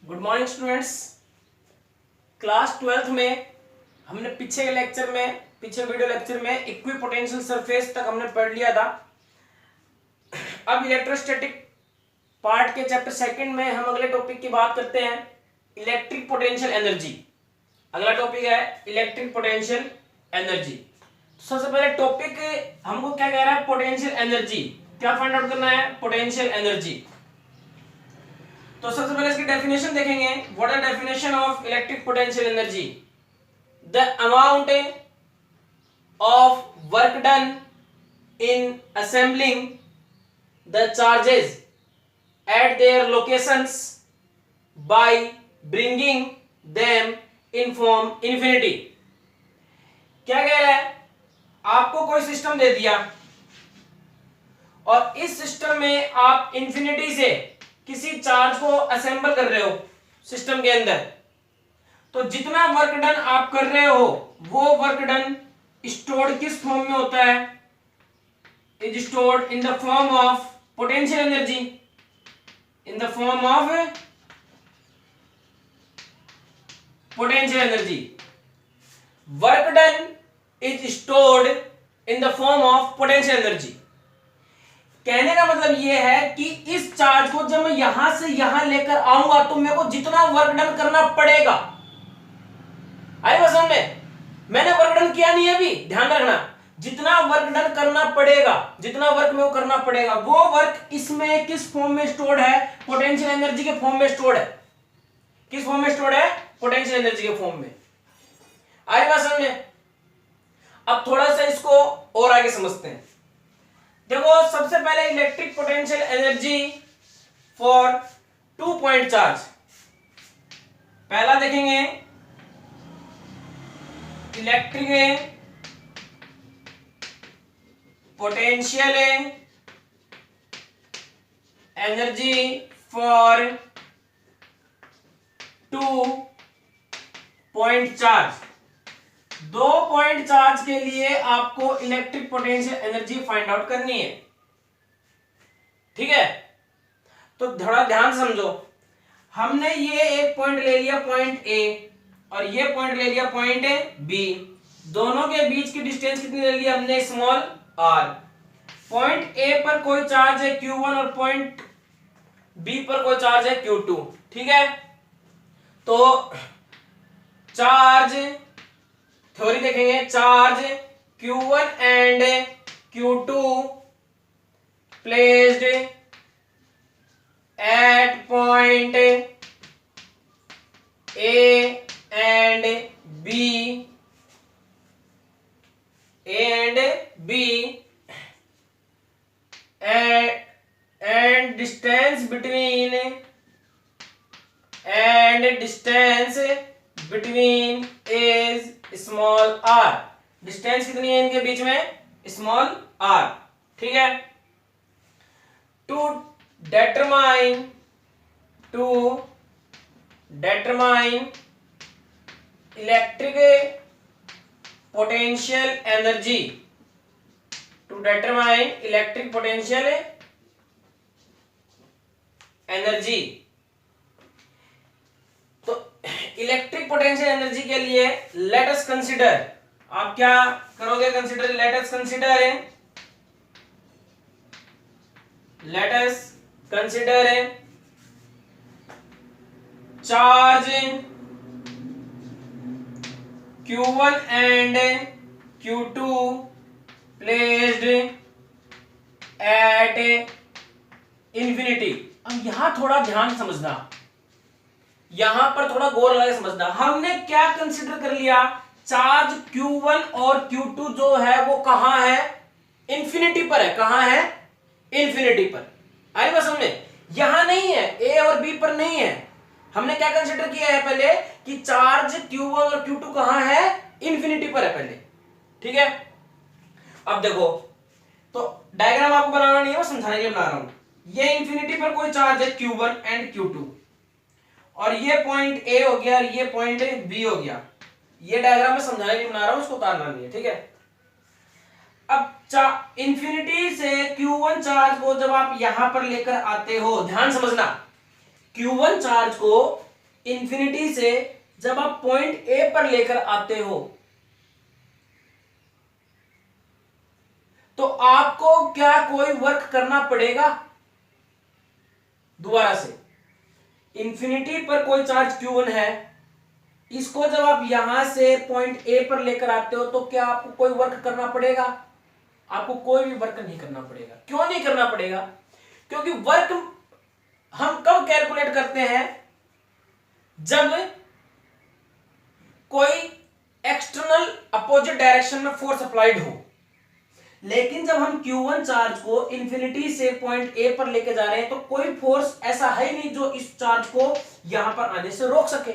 Good morning students. Class 12th में हमने पीछे वीडियो लेक्चर में इक्विपोटेंशियल सरफेस तक हमने पढ़ लिया था। अब इलेक्ट्रोस्टैटिक पार्ट के चैप्टर सेकंड में हम अगले टॉपिक की बात करते हैं, इलेक्ट्रिक पोटेंशियल एनर्जी। अगला टॉपिक है इलेक्ट्रिक पोटेंशियल एनर्जी। सबसे पहले टॉपिक हमको क्या कह रहा है, पोटेंशियल एनर्जी। क्या फाइंड आउट करना है, पोटेंशियल एनर्जी। तो सबसे पहले इसकी डेफिनेशन देखेंगे। What are definition of electric potential energy? The amount of work done in assembling the charges at their locations by bringing them in form infinity. क्या कह रहा है, आपको कोई सिस्टम दे दिया और इस सिस्टम में आप इन्फिनिटी से किसी चार्ज को असेंबल कर रहे हो सिस्टम के अंदर, तो जितना वर्क डन आप कर रहे हो वो वर्क डन स्टोर्ड किस फॉर्म में होता है? Is stored in the form of potential energy. In the form of potential energy. Work done is stored in the form of potential energy. कहने का मतलब यह है कि इस चार्ज को जब मैं यहां से यहां लेकर आऊंगा तो मेरे को जितना वर्क डन करना पड़ेगा, आई बात समझ में? मैंने वर्क डन किया नहीं है अभी, ध्यान रखना। जितना वर्क डन करना पड़ेगा, जितना वर्क में वो करना पड़ेगा, वो वर्क इसमें किस फॉर्म में स्टोर्ड है? पोटेंशियल एनर्जी के फॉर्म में स्टोर्ड है। किस फॉर्म में स्टोर्ड है? पोटेंशियल एनर्जी के फॉर्म में। आई बात समझ में? अब थोड़ा सा इसको और आगे समझते हैं। देखो, सबसे पहले electric potential energy for 2 point charge. पहला देखेंगे electric potential energy for 2 point charge. 2 point charge के लिए आपको electric potential energy find out करनी है, ठीक है? तो थोड़ा ध्यान समझो। हमने ये एक पॉइंट ले लिया, पॉइंट ए, और ये पॉइंट ले लिया, पॉइंट बी। दोनों के बीच की डिस्टेंस कितनी ले ली हमने? Small are. पॉइंट ए पर कोई चार्ज है Q1 और पॉइंट बी पर कोई चार्ज है Q2, ठीक है? तो चार्ज थ्योरी देखेंगे। Charge Q1 and Q2 placed at point A and B and distance between is small r। Distance कितनी है इनके बीच में? स्मॉल r, ठीक है? To determine electric potential energy. To determine electric potential energy. तो electric potential energy के लिए लेट अस कंसीडर, आप क्या करोगे? Consider, let us consider charge Q1 and Q2 placed at infinity. अब यहां थोड़ा ध्यान समझना, यहां पर थोड़ा गौर लगा समझना। हमने क्या कंसीडर कर लिया? चार्ज Q1 और Q2 जो है वो कहां है? इंफिनिटी पर है। कहां है? इंफिनिटी पर। आई बात समझ में? यहां नहीं है, ए और बी पर नहीं है। हमने क्या कंसीडर किया है पहले कि चार्ज Q1 और Q2 कहां है? इंफिनिटी पर है पहले, ठीक है? अब देखो, तो डायग्राम आपको बनाना नहीं है, वो समझाने के लिए बना रहा हूं। ये इंफिनिटी पर कोई चार्ज है Q1 एंड Q2, और ये पॉइंट A हो गया और ये पॉइंट B हो गया। ये डायग्राम में समझाने के लिए बना रहा हूं, उसको उतारना नहीं है, ठीक है? अब इंफिनिटी से Q1 चार्ज को जब आप यहां पर लेकर आते हो, ध्यान समझना, Q1 चार्ज को इंफिनिटी से जब आप पॉइंट ए पर लेकर आते हो तो आपको क्या कोई वर्क करना पड़ेगा? दोबारा से, इंफिनिटी पर कोई चार्ज Q1 है, इसको जब आप यहां से पॉइंट ए पर लेकर आते हो तो क्या आपको कोई वर्क करना पड़ेगा? आपको कोई भी वर्क नहीं करना पड़ेगा। क्यों नहीं करना पड़ेगा? क्योंकि वर्क हम कब कैलकुलेट करते हैं? जब कोई एक्सटर्नल अपोजिट डायरेक्शन में फोर्स अप्लाइड हो। लेकिन जब हम Q1 चार्ज को इंफिनिटी से पॉइंट ए पर लेके जा रहे हैं तो कोई फोर्स ऐसा है नहीं जो इस चार्ज को यहां पर आने से रोक सके,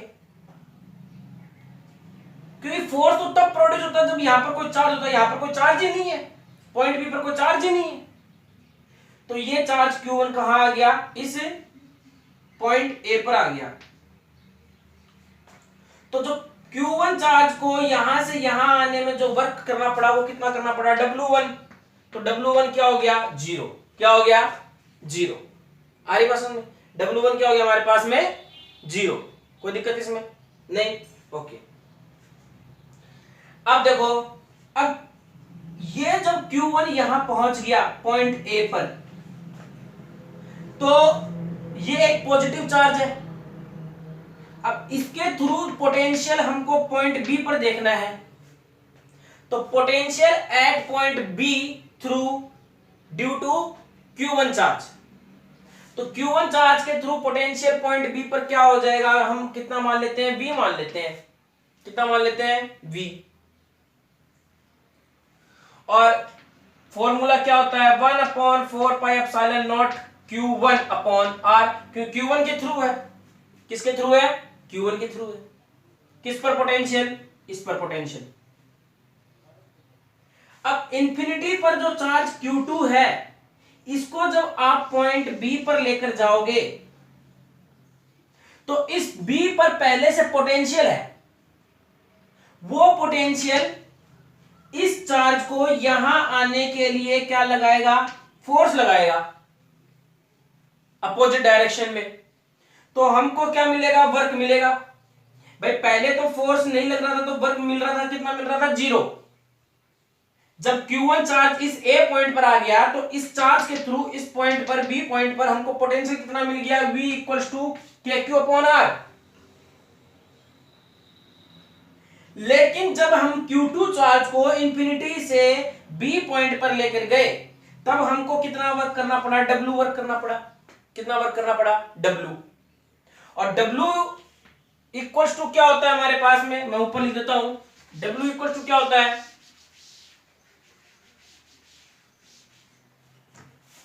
क्योंकि फोर्स तो तब प्रोड्यूस होता है जब यहां पर कोई चार्ज होता है। यहां पर कोई चार्ज ही नहीं है, पॉइंट बी पर कोई चार्ज ही नहीं है, तो ये चार्ज Q1 कहां आ गया? इस पॉइंट ए पर आ गया। तो जो Q1 चार्ज को यहां से यहां आने में जो वर्क करना पड़ा वो कितना करना पड़ा? W1। तो W1 क्या हो गया? 0। क्या हो गया? 0। आ रही बात समझ में? W1 क्या हो गया हमारे पास में? 0। कोई दिक्कत इसमें नहीं? ओके। अब देखो, अब ये जब Q1 यहां पहुंच गया पॉइंट ए पर, तो ये एक पॉजिटिव चार्ज है। अब इसके थ्रू पोटेंशियल हमको पॉइंट बी पर देखना है, तो potential at point B through due to Q1 charge. तो Q1 चार्ज के थ्रू पोटेंशियल पॉइंट बी पर क्या हो जाएगा? हम कितना मान लेते हैं? V मान लेते हैं। कितना मान लेते हैं? V। और फॉर्मूला क्या होता है? 1/4πε0 Q1 अपॉन R। क्यों? Q1 के थ्रू है। किसके थ्रू है? Q1 के थ्रू है। किस पर पोटेंशियल? इस पर पोटेंशियल। अब इंफिनिटी पर जो चार्ज Q2 है, इसको जब आप पॉइंट बी पर लेकर जाओगे तो इस बी पर पहले से पोटेंशियल है, वो पोटेंशियल इस चार्ज को यहां आने के लिए क्या लगाएगा? फोर्स लगाएगा अपोजिट डायरेक्शन में। तो हमको क्या मिलेगा? वर्क मिलेगा। भाई पहले तो फोर्स नहीं लग रहा था तो वर्क मिल रहा था, कितना मिल रहा था? 0। जब Q1 चार्ज इस A पॉइंट पर आ गया तो इस चार्ज के थ्रू इस पॉइंट पर B पॉइंट पर हमको पोटेंशियल कितना मिल गया? V equals to KQ upon R। लेकिन जब हम Q2 चार्ज को इंफिनिटी से B पॉइंट पर लेकर गए तब हमको कितना वर्क करना पड़ा? W वर्क करना पड़ा। कितना वर्क करना पड़ा? W। और W इक्वल्स टू क्या होता है हमारे पास में? मैं ऊपर लिख देता हूं। W इक्वल्स टू क्या होता है?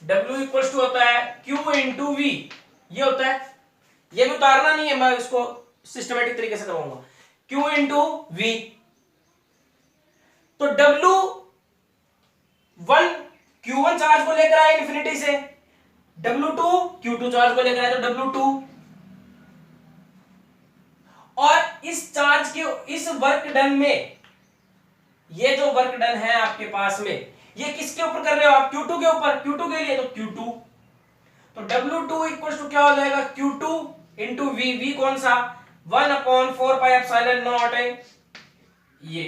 W इक्वल्स टू होता है Q इंटू V। ये होता है, ये भी उतारना नहीं है, मैं इसको सिस्टमेटिक तरीके से करवाऊंगा। Q into V। तो W1 Q1 चार्ज को लेकर आए इंफिनिटी से, W2 Q2 चार्ज को लेकर आए तो W2। और इस चार्ज के इस वर्क डन में, ये जो वर्क डन है आपके पास में, ये किसके ऊपर कर रहे हो आप? Q2 के ऊपर। Q2 के लिए तो Q2। तो W2 इक्वल टू क्या हो जाएगा? Q2 into V। V कौन सा? 1/4πε0 है ये।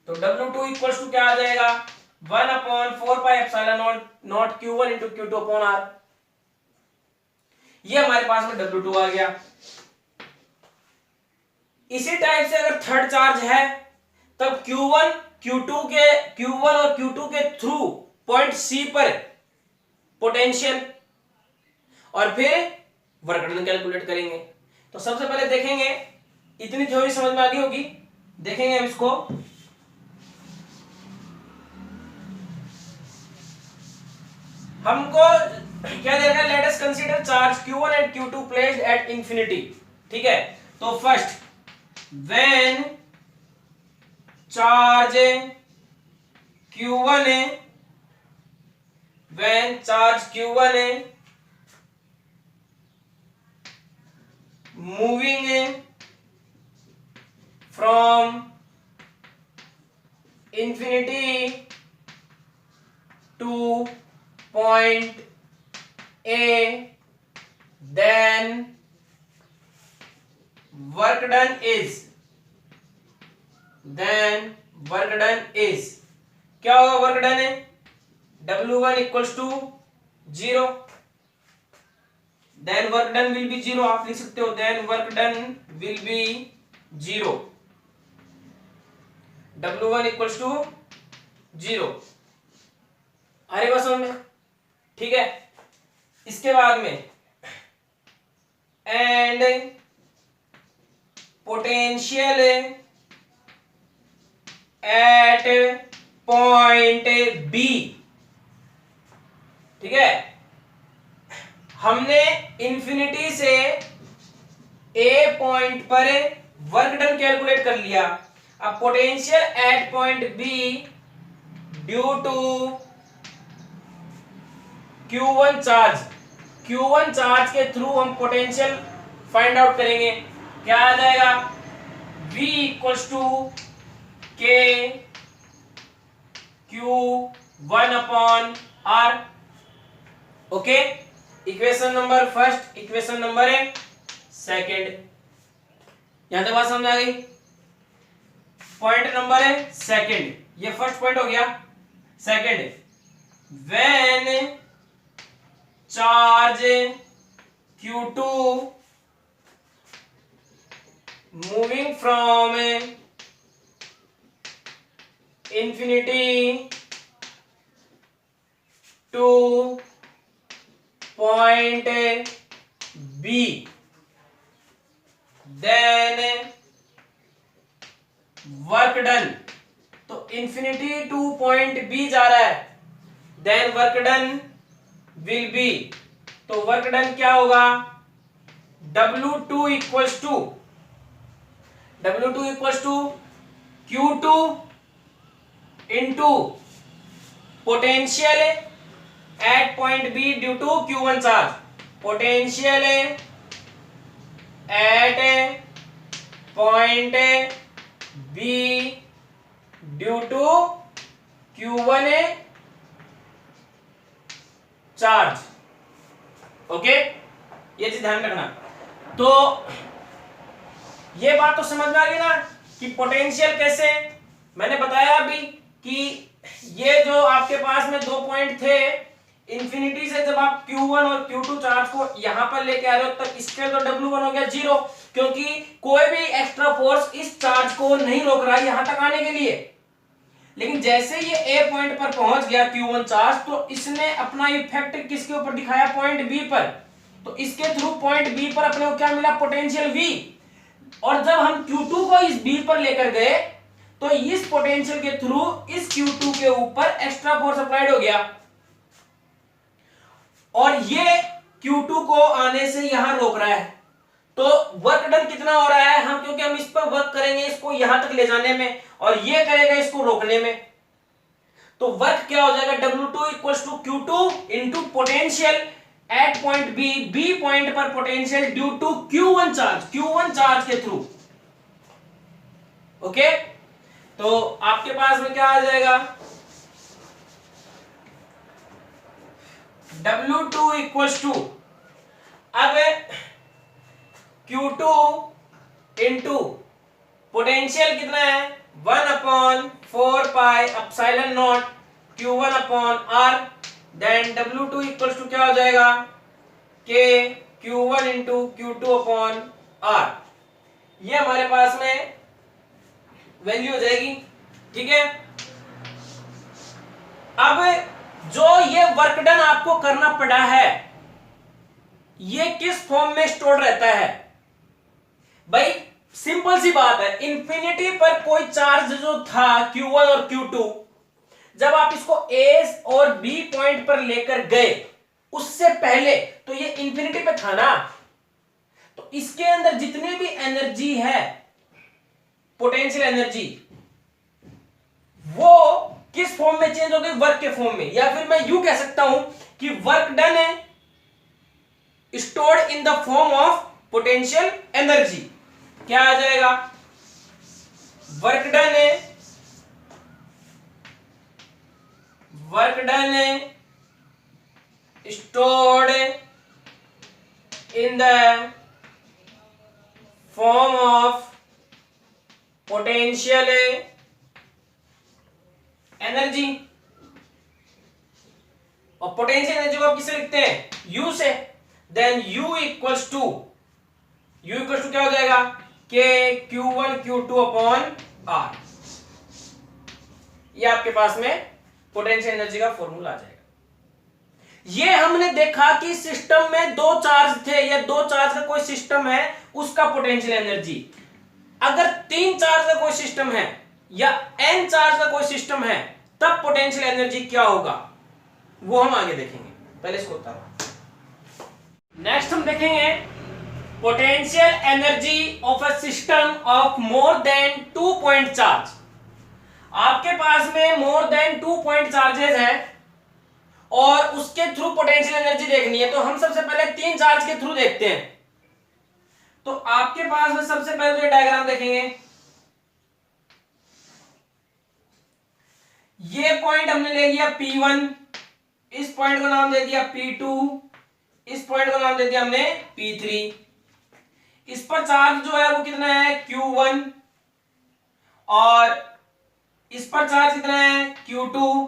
तो W2 इक्वल टू क्या आ जाएगा? 1/4πε0 Q1 into Q2 upon R। ये हमारे पास में W2 आ गया। इसी टाइप से अगर थर्ड चार्ज है तब Q1 और Q2 के थ्रू पॉइंट C पर पोटेंशियल और फिर वर्क डन कैलकुलेट करेंगे। तो सबसे पहले देखेंगे, इतनी थ्योरी समझ में आ गई होगी, देखेंगे हम इसको। हमको क्या दे रखा है? Late us consider charge Q1 and Q2 placed at infinity. ठीक है, तो फर्स्ट व्हेन चार्ज Q1 है, व्हेन चार्ज Q1 है moving from infinity to point A, then work done is, then work done is क्या होगा, work done है W1 equals to 0, then work done will be 0, आप लिख सकते हो then work done will be 0, W1 equals to 0। अरे बस समझ में, ठीक है। इसके बाद में and potential at point B, ठीक है। हमने इंफिनिटी से ए पॉइंट पर वर्क डन कैलकुलेट कर लिया। अब potential at point B due to Q1 charge, Q1 charge के थ्रू हम पोटेंशियल फाइंड आउट करेंगे। क्या आ जाएगा, V equals to K Q1 upon R। Okay, equation number first, equation number second, यहां तक बात समझ आ गई। पॉइंट नंबर है सेकंड, ये फर्स्ट पॉइंट हो गया। Second, when charge Q2 moving from infinity to point B, then work done, तो इंफिनिटी टू पॉइंट बी जा रहा है, then work done will be, तो वर्क डन क्या होगा, W2 equals to Q2 into potential at point B due to Q1 charge, potential at point B due to Q1 charge. Okay, ये चीज ध्यान रखना। तो ये बात तो समझ में आ गई ना कि पोटेंशियल कैसे, मैंने बताया अभी कि ये जो आपके पास में दो पॉइंट थे, इंफिनिटी से जब आप Q1 और Q2 चार्ज को यहां पर लेके आ रहे हो तब इसके तो W1 हो गया 0, क्योंकि कोई भी एक्स्ट्रा फोर्स इस चार्ज को नहीं रोक रहा है यहां तक आने के लिए। लेकिन जैसे ये ए पॉइंट पर पहुंच गया Q1 चार्ज, तो इसने अपना इफेक्ट किसके ऊपर दिखाया, पॉइंट बी पर, तो इसके थ्रू पॉइंट बी पर अपने को क्या मिला, पोटेंशियल V। और जब हम Q2 को इस बी पर लेकर गए तो इस पोटेंशियल के थ्रू इस Q2 के ऊपर एक्स्ट्रा फोर्स अप्लाइड हो गया और ये Q2 को आने से यहां रोक रहा है। तो वर्क डन कितना हो रहा है, हम क्योंकि हम इस पर वर्क करेंगे इसको यहां तक ले जाने में और ये करेगा इसको रोकने में, तो वर्क क्या हो जाएगा, W2 equals to Q2 into potential at point B, B point पर potential due to Q1 charge, Q1 charge के थ्रू। ओके, तो आपके पास में क्या आ जाएगा, W2 इक्वल्स टू, अब Q2 इंटू पोटेंशियल कितना है 1/4 pi epsilon naught Q1 upon R, then W2 equals to क्या हो जाएगा, K Q1 into Q2 upon R। ये हमारे पास में वैल्यू हो जाएगी, ठीक है। अब जो ये वर्क डन आपको करना पड़ा है ये किस फॉर्म में स्टोर रहता है, भाई सिंपल सी बात है, इंफिनिटी पर कोई चार्ज जो था Q1 और Q2, जब आप इसको A और B पॉइंट पर लेकर गए उससे पहले तो ये इंफिनिटी पे था ना, तो इसके अंदर जितनी भी एनर्जी है, पोटेंशियल एनर्जी, वो किस फॉर्म में चेंज हो गई, वर्क के फॉर्म में। या फिर मैं यूं कह सकता हूं कि वर्क डन है stored in the form of potential energy. क्या आ जाएगा, वर्क डन है stored in the form of potential energy. और पोटेंशियल एनर्जी को आप किससे लिखते हैं? U से। देन U इक्वल्स टू क्या हो जाएगा? K Q1 Q2 upon R। ये आपके पास में पोटेंशियल एनर्जी का फॉर्मूला आ जाएगा। ये हमने देखा कि सिस्टम में दो चार्ज थे या दो चार्ज का कोई सिस्टम है, उसका पोटेंशियल एनर्जी। अगर तीन चार्ज का कोई सिस्टम है या n चार्ज का कोई सिस्टम है, तब पोटेंशियल एनर्जी क्या होगा वो हम आगे देखेंगे। पहले इसको उतारो। नेक्स्ट हम देखेंगे potential energy of a system of more than 2 point charge. आपके पास में मोर देन 2 पॉइंट चार्जेस है और उसके थ्रू पोटेंशियल एनर्जी देखनी है, तो हम सबसे पहले तीन चार्ज के थ्रू देखते हैं। तो आपके पास में सबसे पहले तो ये डायग्राम देखेंगे। ये पॉइंट हमने ले लिया P1, इस पॉइंट को नाम दे दिया P2, इस पॉइंट को नाम दे दिया हमने P3। इस पर चार्ज जो है वो कितना है? Q1। और इस पर चार्ज कितना है? Q2।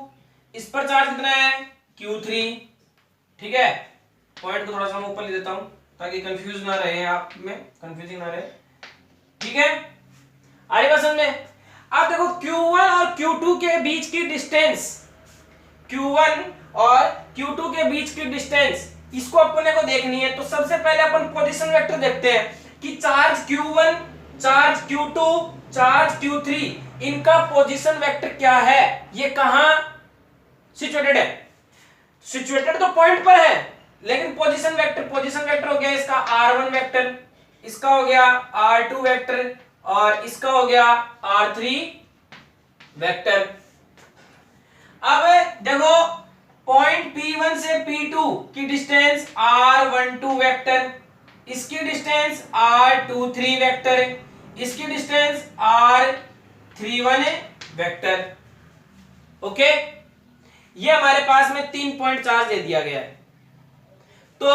इस पर चार्ज कितना है? Q3। ठीक है, पॉइंट को थोड़ा सा मैं ऊपर ले देता हूं ताकि कंफ्यूज ना रहे, आप में कंफ्यूजिंग ना रहे। ठीक है, आगे बात समझ में। अब देखो Q1 और Q2 के बीच की डिस्टेंस, Q1 और Q2 के बीच की डिस्टेंस, इसको अपने को देखनी है। तो सबसे पहले अपन पोजीशन वेक्टर देखते हैं कि charge Q1, charge Q2, charge Q3, इनका पोजीशन वेक्टर क्या है, ये कहां सिचुएटेड है। सिचुएटेड तो पॉइंट पर है, लेकिन पोजीशन वेक्टर हो गया इसका R1 वेक्टर, इसका हो गया R2 वेक्टर और इसका हो गया R3 वेक्टर। अब देखो पॉइंट P1 से P2 की डिस्टेंस R12 वेक्टर, इसकी डिस्टेंस R23 वेक्टर, इसकी डिस्टेंस R31 वेक्टर। ओके, ये हमारे पास में 3 पॉइंट चार्ज दे दिया गया है। तो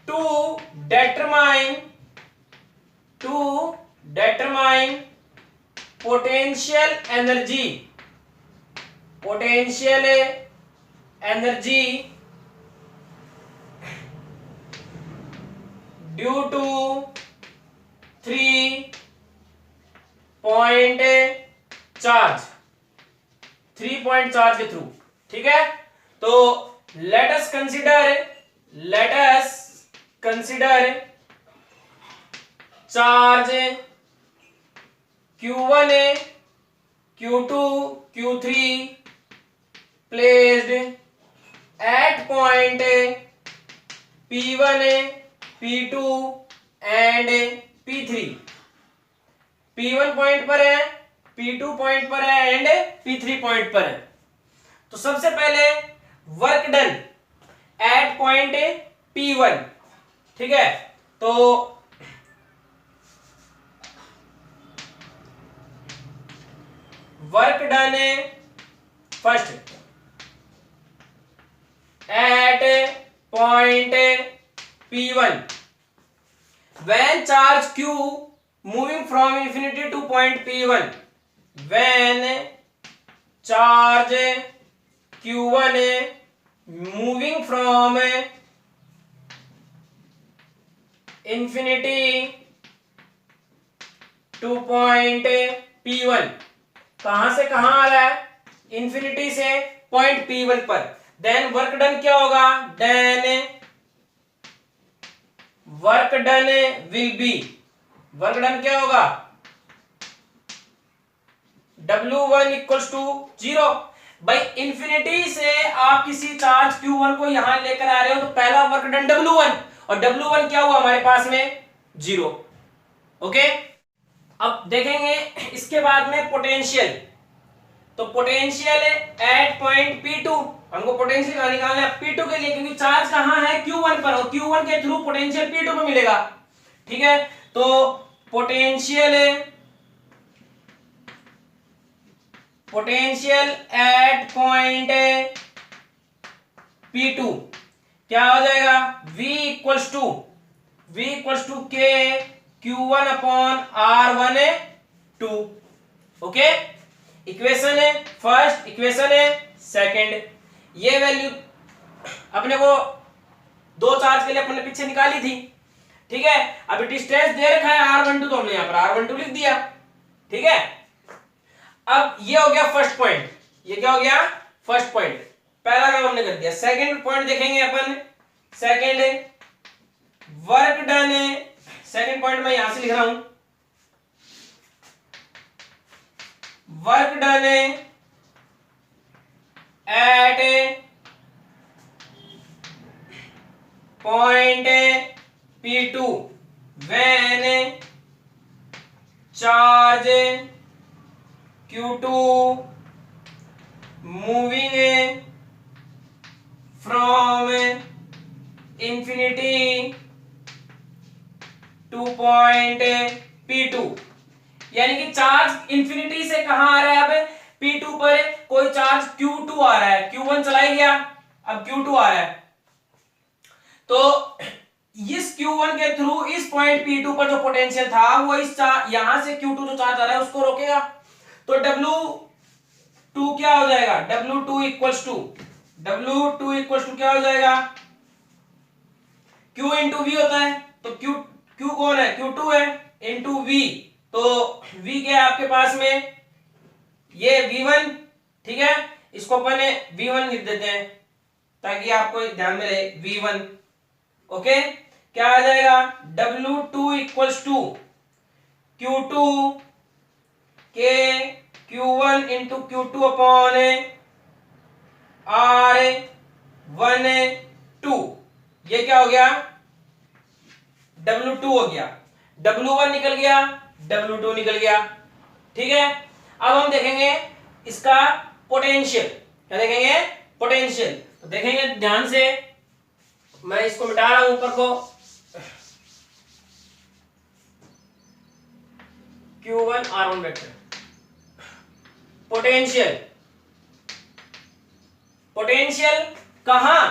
to determine potential energy due to 3 point charge के थ्रू। ठीक है, तो let us consider charge Q1, Q2, Q3 placed at point P1, P2 and P3। P1 point पर है, P2 पॉइंट पर है एंड P3 पॉइंट पर है। तो सबसे पहले work done at point P1। ठीक है, तो work done first at point P1 when charge Q moving from infinity to point P1, when charge Q1 moving from infinity to point P1, कहां से कहां आ रहा है? इंफिनिटी से पॉइंट P1 पर। देन वर्क डन क्या होगा? Then work done will be, work done क्या होगा? W1 equals to 0। भाई इंफिनिटी से आप किसी चार्ज Q1 को यहां लेकर आ रहे हो, तो पहला वर्क डन W1, और W1 क्या हुआ हमारे पास में? 0। ओके, अब देखेंगे इसके बाद में पोटेंशियल। तो पोटेंशियल एट पॉइंट P2, हमको पोटेंशियल निकालना है P2 के लिए, क्योंकि चार्ज कहां है? Q1 पर, और Q1 के थ्रू पोटेंशियल P2 को मिलेगा। ठीक है, तो पोटेंशियल एट पॉइंट P2 क्या हो जाएगा? V equals to K Q1 अपॉन R1 2। ओके, इक्वेशन है फर्स्ट, इक्वेशन है सेकंड। ये वैल्यू अपने को दो चार्ज के लिए अपने पीछे निकाली थी, ठीक है। अभी डिस्टेंस दे रखा है R12, तो हमने यहां पर R12 लिख दिया, ठीक है। अब ये हो गया फर्स्ट पॉइंट, ये क्या हो गया फर्स्ट पॉइंट, पहला काम हमने कर दिया। सेकंड पॉइंट देखेंगे अपन, सेकंड वर्क डन है। सेकंड पॉइंट मैं यहां से लिख रहा हूं, work done at point P2 when charge Q2 moving from infinity to point P2। यानी कि चार्ज इंफिनिटी से कहां आ रहा है, अब P2 पर कोई चार्ज Q2 आ रहा है, Q1 चला ही गया, अब Q2 आ रहा है। तो इस Q1 के थ्रू इस पॉइंट P2 पर जो पोटेंशियल था वो इस यहां से Q2 जो चार्ज आ रहा है उसको रोकेगा। तो W2 क्या हो जाएगा, W2 इक्वल्स टू क्या हो जाएगा, Q इंटू V होता है, तो Q कौन है, Q2 है, इंटू V। तो V क्या है आपके पास में, ये V1, ठीक है। इसको अपन V1 लिख देते हैं ताकि आपको ध्यान में रहे, V1। ओके, क्या आ जाएगा, W2 इक्वल्स टू Q2 के Q1 into Q2 upon R1 2। ये क्या हो गया, W2 हो गया, W1 निकल गया, W2 निकल गया, ठीक है। अब हम देखेंगे इसका पोटेंशियल, क्या देखेंगे, पोटेंशियल। तो देखेंगे ध्यान से, मैं इसको मिटा रहा हूं ऊपर को, Q1 R1 vector, potential, potential कहां,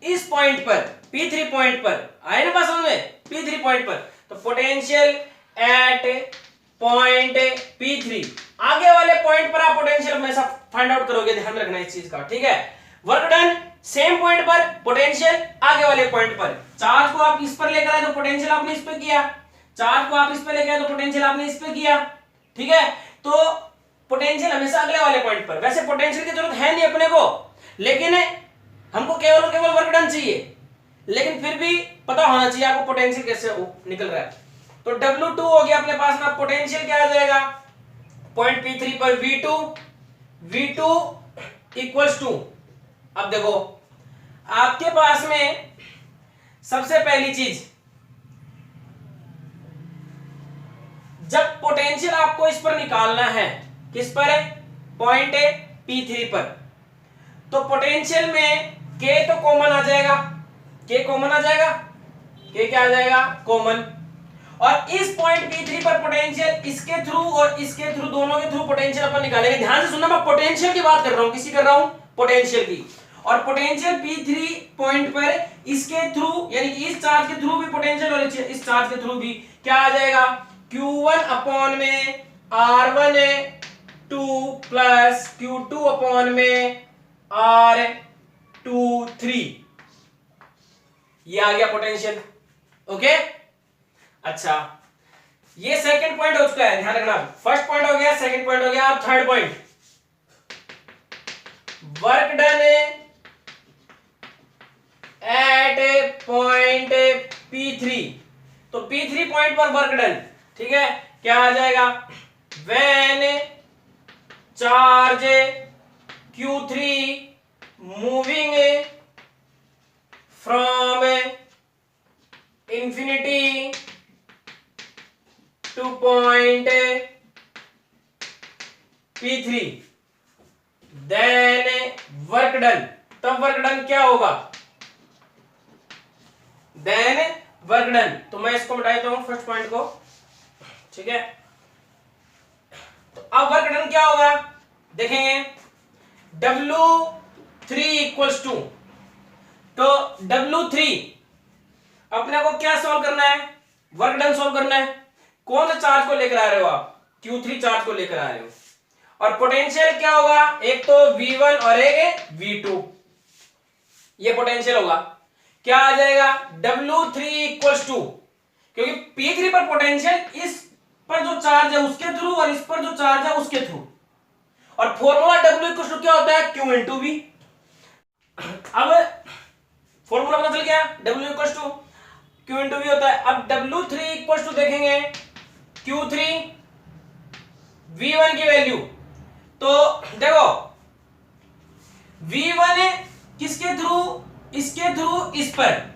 इस पॉइंट पर P3 पॉइंट पर, आए ना पास में P3 पॉइंट पर। तो पोटेंशियल एट पॉइंट P3, आगे वाले पॉइंट पर आप पोटेंशियल हमेशा फाइंड आउट करोगे, ध्यान रखना इस चीज का, ठीक है। वर्क डन सेम पॉइंट पर, पोटेंशियल आगे वाले पॉइंट पर। चार्ज को आप इस पर लेकर आए तो पोटेंशियल आपने इस पे किया, चार्ज को आप इस पे लेकर आए तो पोटेंशियल आपने इस पे किया, ठीक है। तो पोटेंशियल हमेशा अगले वाले पॉइंट पर। वैसे पोटेंशियल की जरूरत है नहीं अपने को, लेकिन हमको केवल और केवल वर्क डन चाहिए, लेकिन फिर भी पता होना चाहिए आपको पोटेंशियल कैसे निकल रहा है। तो W2 हो गया अपने पास में, पोटेंशियल क्या आ जाएगा, पॉइंट P3 पर V2 इक्वल्स टू, अब देखो आपके पास में सबसे पहली चीज, जब पोटेंशियल आपको इस पर निकालना है, किस पर है, पॉइंट P3 पर, तो पोटेंशियल में K तो कॉमन आ जाएगा, K कॉमन आ जाएगा, K क्या आ जाएगा, कॉमन। और इस पॉइंट P3 पर पोटेंशियल इसके थ्रू और इसके थ्रू, दोनों के थ्रू पोटेंशियल अपन निकालेंगे। ध्यान से सुनना, मैं पोटेंशियल की बात कर रहा हूं, किसी कर रहा हूं, पोटेंशियल की। और पोटेंशियल P3 पॉइंट पर इसके थ्रू, यानी कि इस चार्ज के थ्रू भी पोटेंशियल और इस चार्ज के थ्रू भी क्या आ जाएगा, Q1 अपॉन में R1 2 प्लस Q2 अपॉन में R2 3। ये आ गया पोटेंशियल, ओके। अच्छा, ये सेकंड पॉइंट हो चुका है, ध्यान रखना। फर्स्ट पॉइंट हो गया, सेकंड पॉइंट हो गया, अब third point, work done at point P3। तो P3 पॉइंट पर वर्क डन, ठीक है, क्या आ जाएगा, when charge Q3 moving from infinity to point P3, then work done. तब वर्क डन क्या होगा, देन वर्क डन। तो मैं इसको मिटा देता हूं फर्स्ट पॉइंट को, ठीक है। तो अब वर्क डन क्या होगा, देखेंगे, W3 इक्वल्स टू, तो W3 अपने को क्या सॉल्व करना है, वर्क डन सॉल्व करना है। कौन सा चार्ज को लेकर आ रहे हो आप? Q3 चार्ज को लेकर आ रहे हो। और पोटेंशियल क्या होगा? एक तो V1 और एक V2, ये पोटेंशियल होगा। क्या आ जाएगा? W3 इक्वल्स टू, क्योंकि P3 पर पोटेंशियल इस पर जो चार्ज है उसके थ्रू और इस पर जो चार्ज है उसके थ्रू, और फॉर्मूला W इक्वल्स टू क्या होता है? Q into V। अब फॉर्मूला पता चल गया, W equals to Q into V होता है। अब W3 इक्वल्स टू देखेंगे Q3 V1 की वैल्यू, तो देखो V1 किसके थ्रू? इसके थ्रू इस पर।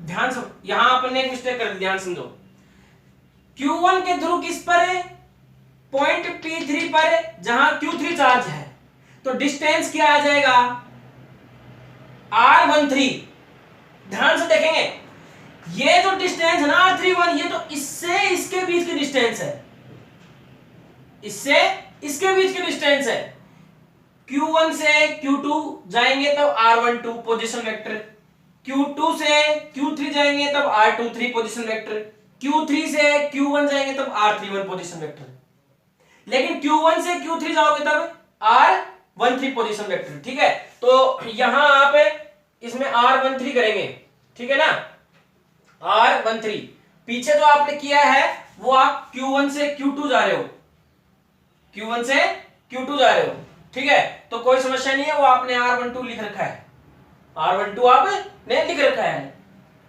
ध्यान से, यहां अपन ने एक मिस्टेक कर दी, ध्यान समझो। Q1 के थ्रू किस पर है? पॉइंट P3 पर, जहां Q3 चार्ज है। तो डिस्टेंस क्या आ जाएगा? R13। ध्यान से देखेंगे, ये जो डिस्टेंस है ना R31, ये तो इससे इसके बीच की डिस्टेंस है, इससे इसके बीच की डिस्टेंस है। Q1 से Q2 जाएंगे तब R12 पोजीशन वेक्टर, Q2 से Q3 जाएंगे तब R23 पोजीशन वेक्टर, Q3 से Q1 जाएंगे तब R31 पोजीशन वेक्टर। लेकिन Q1 से Q3 जाओगे तब R13 पोजीशन वेक्टर। ठीक है, तो यहां आप इसमें R13 करेंगे, ठीक है ना, R13। पीछे जो आपने किया है वो आप Q1 से Q2 जा रहे हो, Q1 से Q2 जा रहे हो, ठीक है, तो कोई समस्या नहीं है, वो आपने R12 लिख रखा है, R12 आपने लिख रखा है।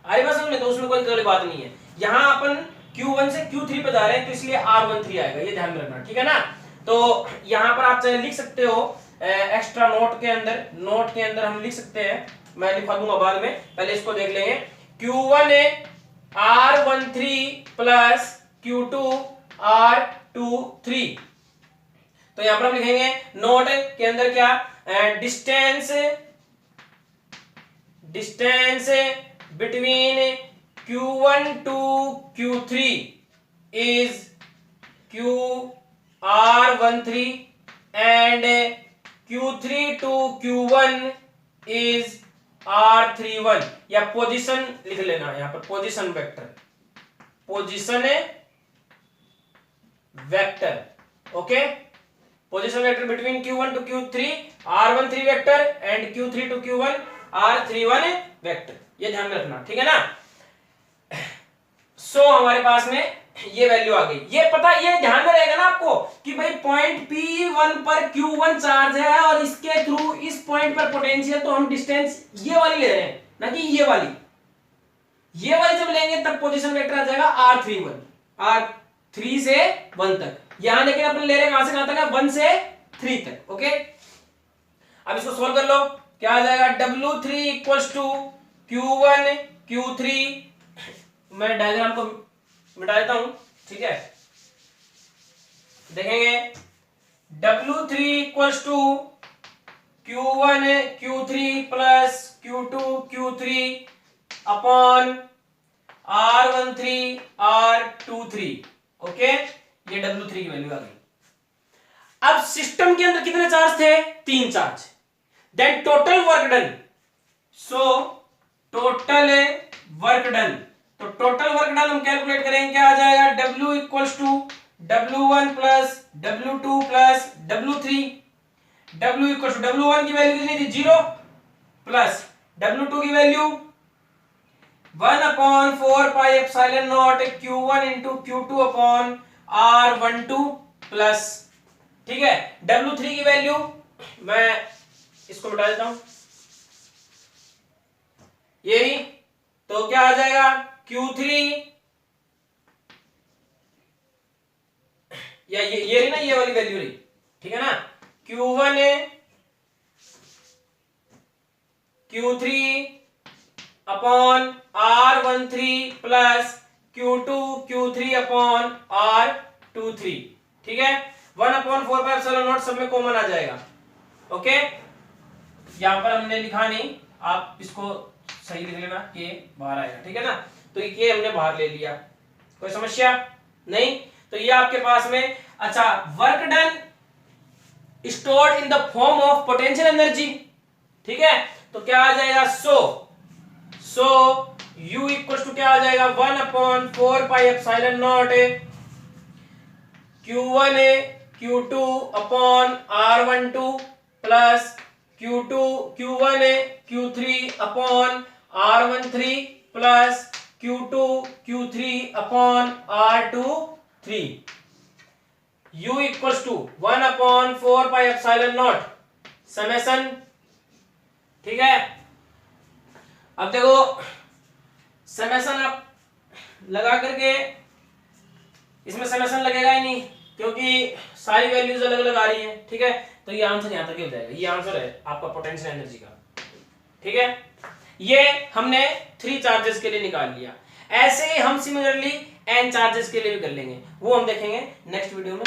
आई बात समझ में? तो उसमें कोई गलत बात नहीं है। यहां अपन Q1 से Q3 पे जा रहे हैं, तो इसलिए R13 आएगा, ये ध्यान में रखना, ठीक है ना। तो यहां पर आप चाहे लिख सकते हो एक्स्ट्रा नोट के अंदर हम लिख सकते हैं, मैं लिखवा दूंगा बाद में, पहले इसको देख लेंगे। Q1 R13 plus Q2 R23। तो यहां पर हम लिखेंगे नोट के अंदर क्या? Distance between Q1 to Q3 is QR13 and Q3 to Q1 is R31, या पोजीशन लिख लेना यहां पर, position vector, okay. Position vector between Q1 to Q3 R13 vector and Q3 to Q1 R31 vector, ये ध्यान में रखना, ठीक है ना। सो हमारे पास में ये वैल्यू आ गई। ये पता, ये ध्यान में रहेगा ना आपको कि भाई पॉइंट P1 पर Q1 चार्ज है और इसके थ्रू इस पॉइंट पर पोटेंशियल, तो हम डिस्टेंस ये वाली ले रहे हैं, ना कि ये वाली जब लेंगे तब पोजीशन वेक्टर आ जाएगा R3 से 1 तक। यहां लेकिन अपन ले रहे हैं कहां से कहां तक है? 1 से 3 तक, ओके। अब इसको सोल्व कर लो, क्या आ जाएगा? W3 equals to Q1 Q3, मैं डायग्राम को मिटा देता हूं, ठीक है, देखेंगे। W3 equals to Q1 Q3 plus Q2 Q3 upon R13 R23, okay, ये W3 की वैल्यू आ गई। अब सिस्टम के अंदर कितने चार्ज थे? 3 charge. Then total work done, so total work done, तो टोटल वर्क डन हम कैलकुलेट करेंगे, क्या आ जाएगा? W equals to W1 plus W2 plus W3। W equals to W1 की वैल्यू कितनी थी? 0 प्लस W2 की value 1/4 pi epsilon naught Q1 into Q2 upon R12 plus, ठीक है, W3 की वैल्यू मैं इसको मिटा देता हूं, ये रही, तो क्या आ जाएगा? Q3 या ये रही ना, ये वाली वैल्यू रही, ठीक है ना। Q1 Q3 upon R13 plus Q2 Q3 upon R23, ठीक है। 1/4 पाई एप्सिलॉन नॉट सब में कॉमन आ जाएगा, ओके। यहां पर हमने लिखा नहीं, आप इसको सही लिख लेना, के बाहर आएगा, ठीक है ना। तो ये हमने बाहर ले लिया, कोई समस्या नहीं। तो ये आपके पास में, अच्छा, work done stored in the form of potential energy, ठीक है। तो क्या आ जाएगा? सो U इक्वल टू क्या आ जाएगा 1/4 pi epsilon naught Q1 Q2 upon R12 plus Q1 Q3 upon R13 plus Q3 upon R23। U equal to 1/4 pi epsilon naught summation. ठीक है, अब देखो समेसन आप लगा करके, इसमें समेसन लगेगा ही नहीं क्योंकि सारी वैल्यूज अलग अलग आ रही है। ठीक है, तो ये आंसर यहां तक ही हो जाएगा। ये आंसर है आपका पोटेंशियल एनर्जी का। ठीक है, ये हमने 3 चार्जेस के लिए निकाल लिया। ऐसे ही हम सिमिलरली n चार्जेस के लिए भी कर लेंगे, वो हम देखेंगे नेक्स्ट वीडियो में।